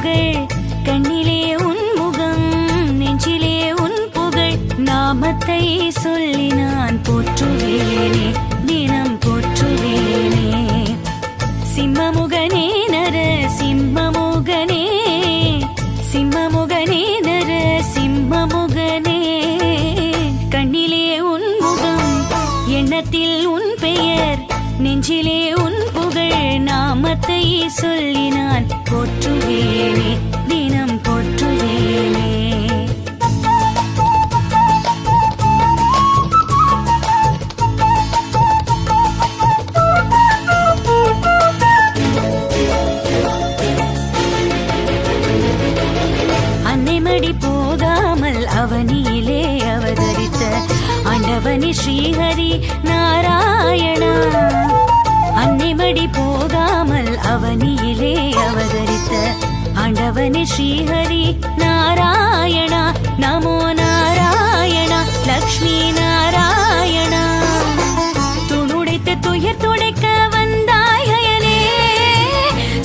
புகழ், கண்ணிலே உன் முகம், நெஞ்சிலே உன் புகழ். நாமத்தை சொல்லி நான் போற்றுவேனே, தினம் போற்றுவேனே. சிம்மமுகனே நர சிம்மமுகனே, சிம்மமுகனே நர சிம்மமுகனே. கண்ணிலே உன் முகம், எண்ணத்தில் உன் பெயர், நெஞ்சிலே உன் புகழ். நாமத்தை சொல்லி நான் போற்றுவேனே, தினம் போற்றுவேனே. அன்னைமடி போகாமல் அவனியிலே அவதரித்த ஆண்டவனே ஸ்ரீஹரி நாராயணா. அன்னைமடி போகாமல் அவனியிலே அவதரித்த ஆண்டவனே ஸ்ரீஹரி நாராயணா. நமோ நாராயணா, லக்ஷ்மி நாராயணா. துணுடைத்த துயர் துடைக்க வந்தாயனே,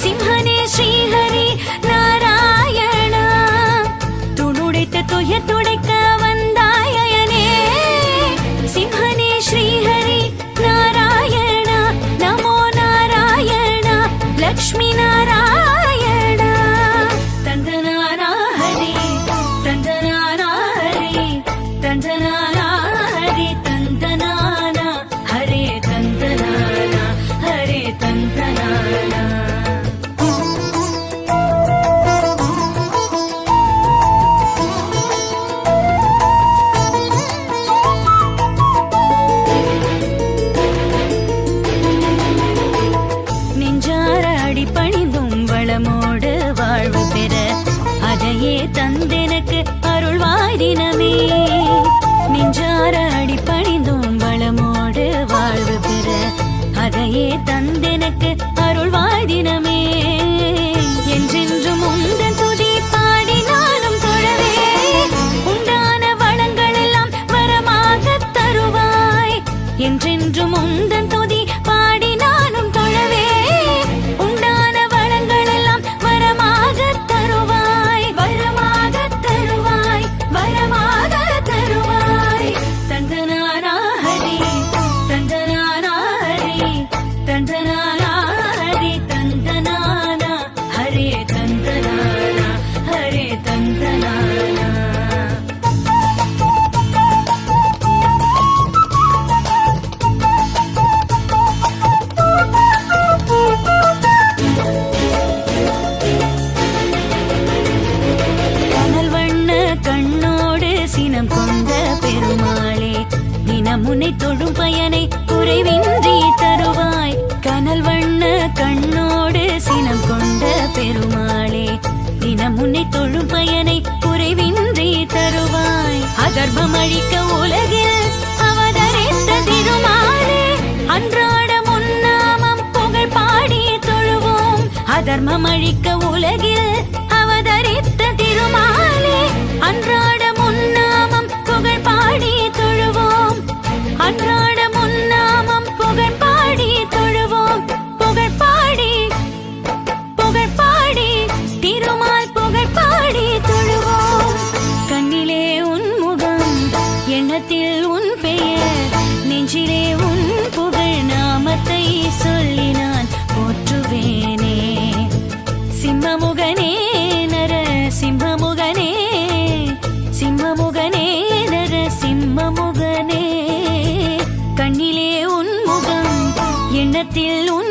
சிம்ஹனே ஸ்ரீஹரி நாராயணா. துணுடைத்த துயர் துடைக்க வந்தாயனே, சிம்ஹனே ஸ்ரீஹரி நாராயணா. நமோ நாராயணா, லக்ஷ்மி நாராயணா. தந்தனானா ஹரி, தந்தனானா ஹரி, தந்தனானா ஹரி, தந்தனானா ஹரே, தந்தனானா ஹரே, தந்தனானா. நெஞ்சார அடிபணிந்தும் வளமோடு வாழ்வு பெற அதையே தந்தெனக்கு அருள்வாய் தினமே. நெஞ்சார அடிபணிந்தும் வளமோடு வாழ்வு பெற அதையே தந்தெனக்கு அருள்வாய் தினமே. என்றென்றும் உந்தன் துதி பாடி நானும் தொழவே, உண்டான வளங்கள் எல்லாம் வரமாக தருவாய். என்றென்றும் உந்தன் துதி பாடி நானும் தொழவே, உண்டான வளங்கள் எல்லாம் வரமாக தருவாய், வரமாக தருவாய், வரமாக தருவாய். தந்தனானா ஹரி, தந்தனானா ஹரி, தந்தனானா ஹரி, தந்தனானா ஹரே, தந்தனானா ஹரே, தந்தனானா. கனல் வண்ண கண்ணோடு சினம் கொண்ட பெருமாளே, தினம் உன்னை தொழும் பயனை குறைவின்றி தருவாய். கனல் வண்ண கண்ணோடு சினம் கொண்ட பெருமாளே, தினம் உன்னை தொழும் பயனை குறைவின்றி தருவாய். அதர்மம் அழிக்க உலகில் அவதரித்த திருமாலே, அன்றாட முன்னாமம் புகழ் பாடி தொழுவோம். அதர்மம் அழிக்க உலகில் அவதரித்த திருமாலே, அன்றாட முன்னாமம் புகழ் பாடி தொழுவோம். அன்றாட முன்னாமம் புகழ் பாடி தொழுவோம். புகழ் பாடி, புகழ் பாடி, திருமால் புகழ் பாடி தொழுவோம். கண்ணிலே உன் முகம், எண்ணத்தில் உன் பெயர், நெஞ்சிலே உன் புகழ். நாமத்தை சொல்லி நான் போற்றுவேனே. சிம்மமுகனே நர சிம்மமுகனே, சிம்மமுகனே நர சிம்மமுகனே. கண்ணிலே உன் முகம், எண்ணத்தில் உன்